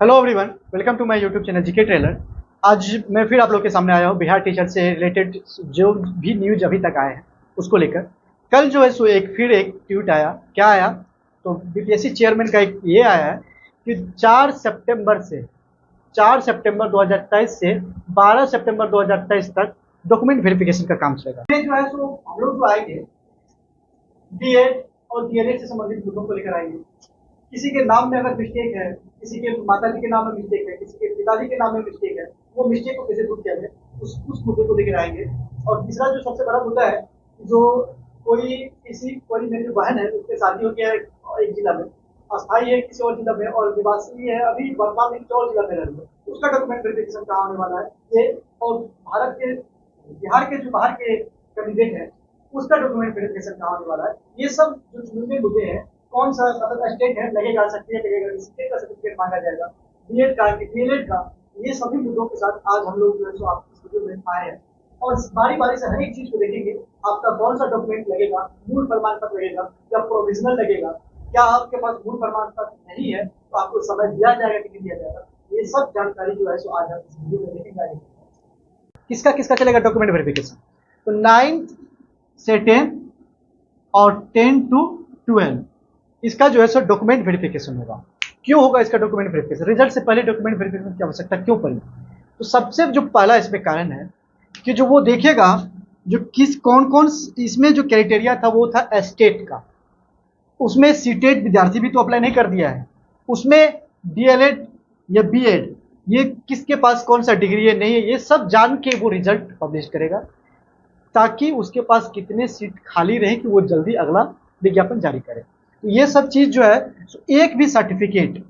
Hello everyone, welcome to my YouTube channel GK trailer. आज मैं फिर आप लोग के सामने आया हूँ बिहार टीचर से रिलेटेड जो भी न्यूज अभी तक आए हैं उसको लेकर। कल जो है सो एक ट्वीट आया, क्या आया तो बीपीएससी चेयरमैन का एक ये आया है कि 4 सितंबर 2023 से 12 सितंबर 2023 तक डॉक्यूमेंट वेरिफिकेशन का काम चलेगा। ये जो है सो हम लोग जो आएंगे बीएड और डीएलएड से संबंधित मुद्दों को लेकर आएंगे। किसी के नाम में अगर मिस्टेक है, किसी के माताजी के नाम में मिस्टेक है, किसी के पिताजी के नाम में मिस्टेक है, वो मिस्टेक को कैसे दूर किया जाए उस मुद्दे को लेकर आएंगे। और तीसरा जो सबसे बड़ा मुद्दा है, जो कोई मेरी बहन है उसके शादी हो गया है एक जिला में, अस्थायी है किसी और जिला में और निवासी है अभी वर्तमान में किसी और जिला में रह रही है, उसका डॉक्यूमेंट वेरिफिकेशन कहाँ होने वाला है ये। और बिहार के जो बाहर के कैंडिडेट है उसका डॉक्यूमेंट वेरिफिकेशन कहाँ होने वाला है, ये सब जो चुनिंदे मुद्दे हैं। कौन सा मतलब स्टेट है लगेगा, सर्टिफिकेट लगेगा, स्टेट का सर्टिफिकेट मांगा जाएगा, बीएड का, डीएलएड का, ये सभी मुद्दों के साथ आज हम लोग जो है सो आपकी इस वीडियो में आए हैं और बारी बारी से हर एक चीज को देखेंगे। आपका कौन सा डॉक्यूमेंट लगेगा, मूल प्रमाण पत्र लगेगा या प्रोविजनल लगेगा, क्या आपके पास मूल प्रमाण पत्र नहीं है तो आपको समय दिया जाएगा कि नहीं दिया जाएगा, ये सब जानकारी जो है सो आज हम इस वीडियो में देखेंगे। किसका किसका चलेगा डॉक्यूमेंट वेरिफिकेशन, तो 9th से 10th और 10 to 12 इसका जो है सो डॉक्यूमेंट वेरिफिकेशन होगा। क्यों होगा इसका डॉक्यूमेंट वेरिफिकेशन, रिजल्ट से पहले डॉक्यूमेंट वेरिफिकेशन की आवश्यकता क्यों पड़ी? तो सबसे जो पहला इसमें कारण है कि जो वो देखेगा जो कौन कौन इसमें जो क्राइटेरिया था वो था स्टेट का। उसमें सीटेट विद्यार्थी भी तो अप्लाई नहीं कर दिया है, उसमें डीएलएड या बीएड ये किसके पास कौन सा डिग्री है नहीं है, ये सब जान के वो रिजल्ट पब्लिश करेगा ताकि उसके पास कितने सीट खाली रहे कि वो जल्दी अगला विज्ञापन जारी करे। तो ये सब चीज जो है एक भी सर्टिफिकेट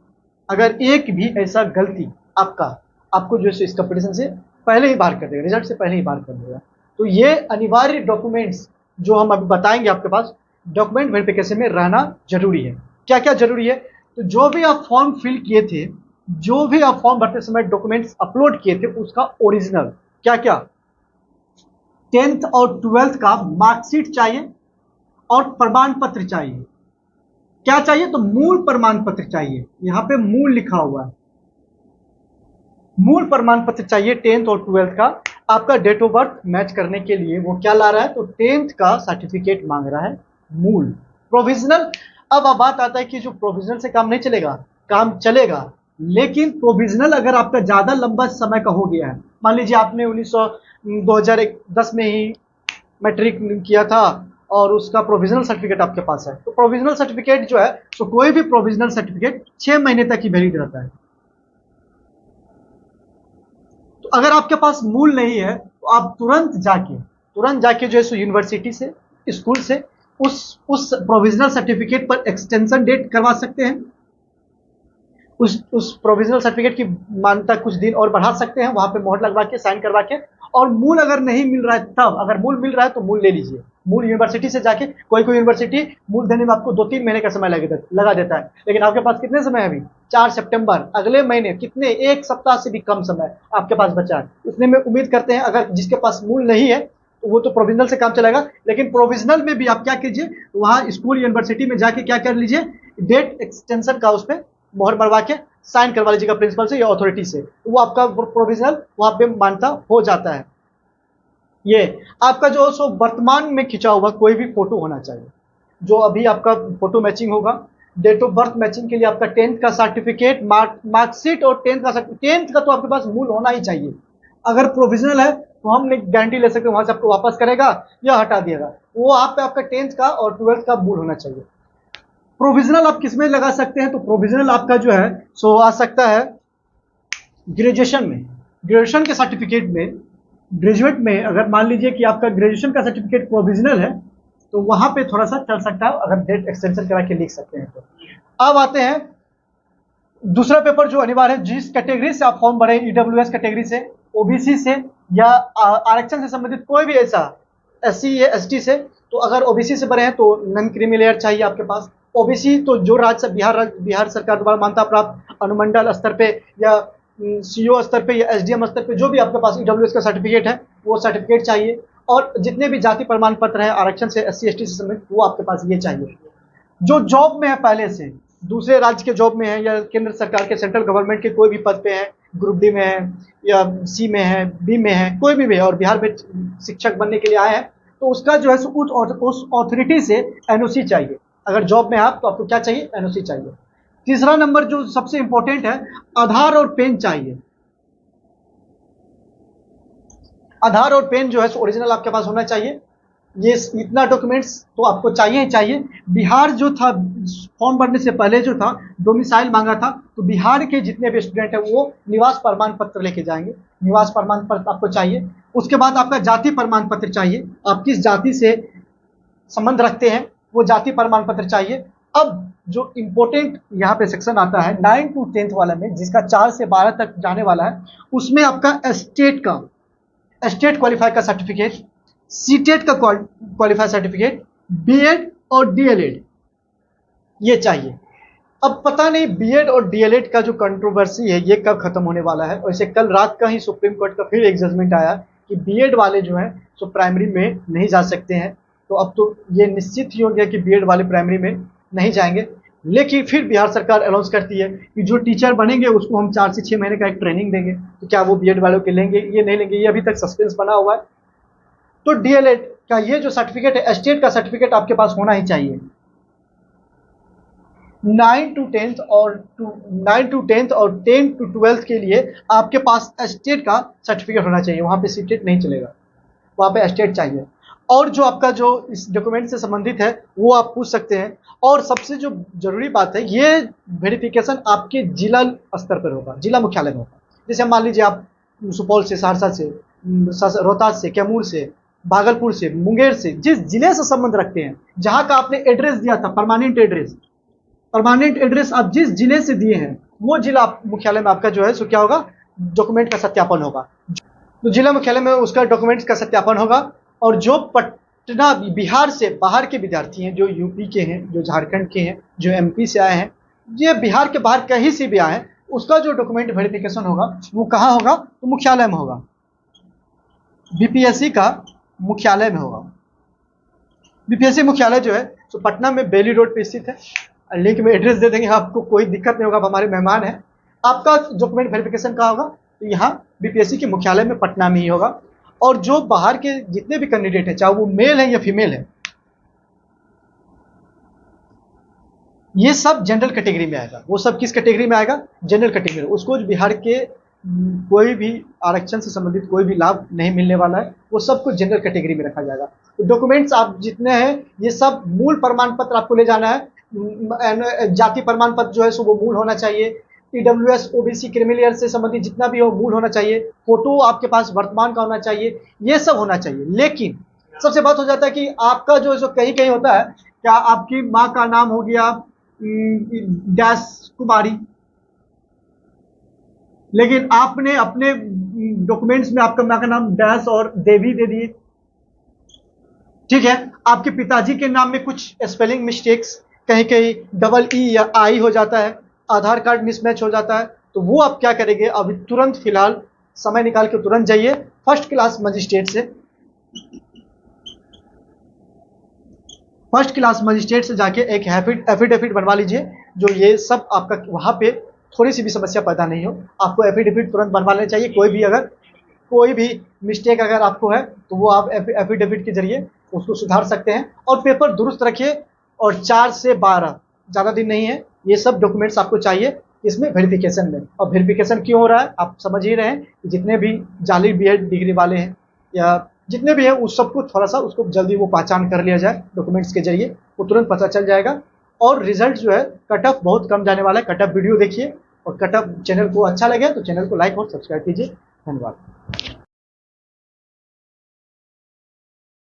अगर एक भी ऐसा गलती आपको जो है इस कंपटीशन से पहले ही बाहर कर देगा, रिजल्ट से पहले ही बाहर कर देगा। तो ये अनिवार्य डॉक्यूमेंट्स जो हम अभी बताएंगे आपके पास डॉक्यूमेंट वेरिफिकेशन में रहना जरूरी है। क्या क्या जरूरी है, तो जो भी आप फॉर्म फिल किए थे, जो भी आप फॉर्म भरते समय डॉक्यूमेंट्स अपलोड किए थे उसका ओरिजिनल क्या क्या 10th और 12th का मार्कशीट चाहिए और प्रमाण पत्र चाहिए। क्या चाहिए, तो मूल प्रमाण पत्र चाहिए, यहां पे मूल लिखा हुआ है, मूल प्रमाण पत्र चाहिए 10th और 12th का। आपका डेट ऑफ बर्थ मैच करने के लिए वो क्या ला रहा है, तो 10th का सर्टिफिकेट मांग रहा है मूल। प्रोविजनल, अब बात आता है कि जो प्रोविजनल से काम नहीं चलेगा, काम चलेगा लेकिन प्रोविजनल अगर आपका ज्यादा लंबा समय का हो गया है, मान लीजिए आपने 2010 में ही मैट्रिक किया था और उसका प्रोविजनल सर्टिफिकेट आपके पास है, तो प्रोविजनल सर्टिफिकेट जो है तो कोई भी प्रोविजनल सर्टिफिकेट 6 महीने तक ही वैलिड रहता है। तो अगर आपके पास मूल नहीं है तो आप तुरंत जाके जो है सो यूनिवर्सिटी से, स्कूल से उस प्रोविजनल सर्टिफिकेट पर एक्सटेंशन डेट करवा सकते हैं, उस प्रोविजनल सर्टिफिकेट की मान्यता कुछ दिन और बढ़ा सकते हैं, वहां पे मोहर लगवा के साइन करवा के। और मूल अगर नहीं मिल रहा है तब, अगर मूल मिल रहा है तो मूल ले लीजिए, मूल यूनिवर्सिटी से जाके, कोई यूनिवर्सिटी मूल देने में आपको 2-3 महीने का समय लगा देता है, लेकिन आपके पास कितने समय है अभी, 4 सितंबर, अगले महीने कितने, एक सप्ताह से भी कम समय आपके पास बचा है। उतने में उम्मीद करते हैं अगर जिसके पास मूल नहीं है तो वो तो प्रोविजनल से काम चलेगा, लेकिन प्रोविजनल में भी आप क्या कीजिए, वहां स्कूल यूनिवर्सिटी में जाके क्या कर लीजिए, डेट एक्सटेंशन का उस पर मोहर मरवा के साइन करवा लीजिएगा प्रिंसिपल से या अथॉरिटी से, तो वो आपका प्रोविजनल वहां पे मान्यता हो जाता है। ये आपका जो सो वर्तमान में खिंचा हुआ कोई भी फोटो होना चाहिए, जो अभी आपका फोटो मैचिंग होगा, डेट ऑफ बर्थ मैचिंग के लिए आपका 10th का सर्टिफिकेट, मार्कशीट और 10th का तो आपके पास मूल होना ही चाहिए। अगर प्रोविजनल है तो हम गारंटी ले सकते हैं वहां से आपको वापस करेगा या हटा देगा, वो आप पे आपका 10th का और 12th का मूल होना चाहिए। प्रोविजनल आप किस में लगा सकते हैं, तो प्रोविजनल आपका जो है सो आ सकता है ग्रेजुएशन में, ग्रेजुएशन के सर्टिफिकेट में, ग्रेजुएट में अगर मान लीजिए कि आपका ग्रेजुएशन का सर्टिफिकेट प्रोविजनल है तो वहां पे थोड़ा सा चल सकता है, अगर डेट एक्सटेंशन करा के लिख सकते हैं तो। अब आते हैं दूसरा पेपर जो अनिवार्य है, जिस कैटेगरी से आप फॉर्म भरे, ईडब्ल्यूएस कैटेगरी से, ओबीसी से या आरक्षण से संबंधित कोई भी ऐसा, एससी या एसटी से, तो अगर ओबीसी से भरे हैं तो नॉन क्रीमी लेयर चाहिए आपके पास। ओबीसी तो जो बिहार सरकार द्वारा मान्यता प्राप्त अनुमंडल स्तर पे या सीओ स्तर पे या एसडीएम स्तर पे जो भी आपके पास ईडब्ल्यूएस का सर्टिफिकेट है वो सर्टिफिकेट चाहिए, और जितने भी जाति प्रमाण पत्र है आरक्षण से, एससी एसटी से संबंधित, वो आपके पास ये चाहिए। जो जॉब में है पहले से, दूसरे राज्य के जॉब में हैं या केंद्र सरकार के सेंट्रल गवर्नमेंट के कोई भी पद पे हैं, ग्रुप डी में है या सी में है, बी में है, कोई भी है और बिहार में शिक्षक बनने के लिए आए हैं, तो उसका जो है उस अथॉरिटी से एनओसी चाहिए। अगर जॉब में आप तो आपको क्या चाहिए? एनओसी चाहिए। तीसरा नंबर जो सबसे इंपॉर्टेंट है, आधार और पेन चाहिए। आधार और पेन जो है ओरिजिनल आपके पास होना चाहिए। ये इतना डॉक्यूमेंट्स तो आपको चाहिए ही चाहिए। बिहार जो था, फॉर्म भरने से पहले जो था डोमिसाइल मांगा था, तो बिहार के जितने भी स्टूडेंट हैं वो निवास प्रमाण पत्र लेके जाएंगे। निवास प्रमाण पत्र आपको चाहिए। उसके बाद आपका जाति प्रमाण पत्र चाहिए, आप किस जाति से संबंध रखते हैं वो जाति प्रमाण पत्र चाहिए। अब जो इम्पोर्टेंट यहाँ पे सेक्शन आता है 9 to 10th वाला में, जिसका 4 से 12 तक जाने वाला है, उसमें आपका स्टेट क्वालिफाई का सर्टिफिकेट, सीटेट का क्वालिफाई सर्टिफिकेट, बीएड और डीएलएड ये चाहिए। अब पता नहीं बीएड और डीएलएड का जो कंट्रोवर्सी है ये कब खत्म होने वाला है। वैसे कल रात का ही सुप्रीम कोर्ट का फिर एक जजमेंट आया कि बीएड वाले जो हैं सो प्राइमरी में नहीं जा सकते हैं। तो अब तो ये निश्चित ही हो गया कि बीएड वाले प्राइमरी में नहीं जाएंगे। लेकिन फिर बिहार सरकार अनाउंस करती है कि जो टीचर बनेंगे उसको हम 4 से 6 महीने का एक ट्रेनिंग देंगे। तो क्या वो बीएड वालों के लेंगे, ये नहीं लेंगे, ये अभी तक सस्पेंस बना हुआ है। तो डीएलएड का ये जो सर्टिफिकेट है, स्टेट का सर्टिफिकेट आपके पास होना ही चाहिए। 9 to 10th और 10 to 12th के लिए आपके पास स्टेट का सर्टिफिकेट होना चाहिए। वहां पे सीटेट नहीं चलेगा, वहां पे स्टेट चाहिए। और जो आपका जो इस डॉक्यूमेंट से संबंधित है वो आप पूछ सकते हैं। और सबसे जो जरूरी बात है, ये वेरिफिकेशन आपके जिला स्तर पर होगा, जिला मुख्यालय में होगा। जैसे मान लीजिए आप सुपौल से, सहरसा से, रोहतास से, कैमूर से, भागलपुर से, मुंगेर से, जिस जिले से संबंध रखते हैं, जहां का आपने एड्रेस दिया था, परमानेंट एड्रेस आप जिस जिले से दिए हैं वो जिला मुख्यालय में आपका जो है सो क्या होगा, डॉक्यूमेंट का सत्यापन होगा। तो जिला मुख्यालय में उसका डॉक्यूमेंट्स का सत्यापन होगा। और जो पटना बिहार से बाहर के विद्यार्थी हैं, जो यूपी के हैं, जो झारखंड के हैं, जो एमपी से आए हैं, ये बिहार के बाहर कहीं से भी आए हैं, उसका जो डॉक्यूमेंट वेरिफिकेशन होगा वो कहाँ होगा? तो मुख्यालय में होगा, बीपीएससी का मुख्यालय में होगा। बीपीएससी मुख्यालय जो है तो पटना में बेली रोड पे स्थित है। लिंक में एड्रेस दे देंगे, आपको कोई दिक्कत नहीं होगा, हमारे मेहमान हैं। आपका डॉक्यूमेंट वेरिफिकेशन कहाँ होगा? तो यहाँ बीपीएससी के मुख्यालय में पटना में ही होगा। और जो बाहर के जितने भी कैंडिडेट हैं, चाहे वो मेल है या फीमेल है, ये सब जनरल कैटेगरी में आएगा। वो सब किस कैटेगरी में आएगा? General category. उसको बिहार के कोई भी आरक्षण से संबंधित कोई भी लाभ नहीं मिलने वाला है, वो सबको जनरल कैटेगरी में रखा जाएगा। तो डॉक्यूमेंट्स आप जितने हैं ये सब, मूल प्रमाण पत्र आपको ले जाना है। जाति प्रमाण पत्र जो है सो वो मूल होना चाहिए। ईडब्ल्यूएस, ओबीसी, क्रिमिलियर से संबंधित जितना भी हो मूल होना चाहिए। फोटो आपके पास वर्तमान का होना चाहिए, ये सब होना चाहिए। लेकिन सबसे बात हो जाता है कि आपका जो कहीं कहीं होता है, क्या आपकी माँ का नाम हो गया डैश कुमारी, लेकिन आपने अपने डॉक्यूमेंट्स में आपका माँ का नाम डैश और देवी दे दिए, ठीक है। आपके पिताजी के नाम में कुछ स्पेलिंग मिस्टेक्स, कहीं कहीं डबल ई या आई हो जाता है, आधार कार्ड मिसमैच हो जाता है, तो वो आप क्या करेंगे? अभी तुरंत फिलहाल समय निकाल के तुरंत जाइए फर्स्ट क्लास मजिस्ट्रेट से जाके एक एफिडेविट बनवा लीजिए। जो ये सब आपका वहाँ पे थोड़ी सी भी समस्या पैदा नहीं हो, आपको एफिडेविट तुरंत बनवा लेना चाहिए। कोई भी मिस्टेक अगर आपको है तो वो आप एफिडेविट के जरिए उसको सुधार सकते हैं। और पेपर दुरुस्त रखिए। और 4 से 12 ज़्यादा दिन नहीं है, ये सब डॉक्यूमेंट्स आपको चाहिए इसमें वेरिफिकेशन में। और वेरिफिकेशन क्यों हो रहा है आप समझ ही रहे हैं कि जितने भी जाली बीएड डिग्री वाले हैं या जितने भी हैं उस सबको थोड़ा सा उसको जल्दी वो पहचान कर लिया जाए डॉक्यूमेंट्स के जरिए, वो तुरंत पता चल जाएगा। और रिजल्ट जो है कट ऑफ बहुत कम जाने वाला है। कट ऑफ वीडियो देखिए और कट ऑफ चैनल को अच्छा लगे तो चैनल को लाइक और सब्सक्राइब कीजिए। धन्यवाद।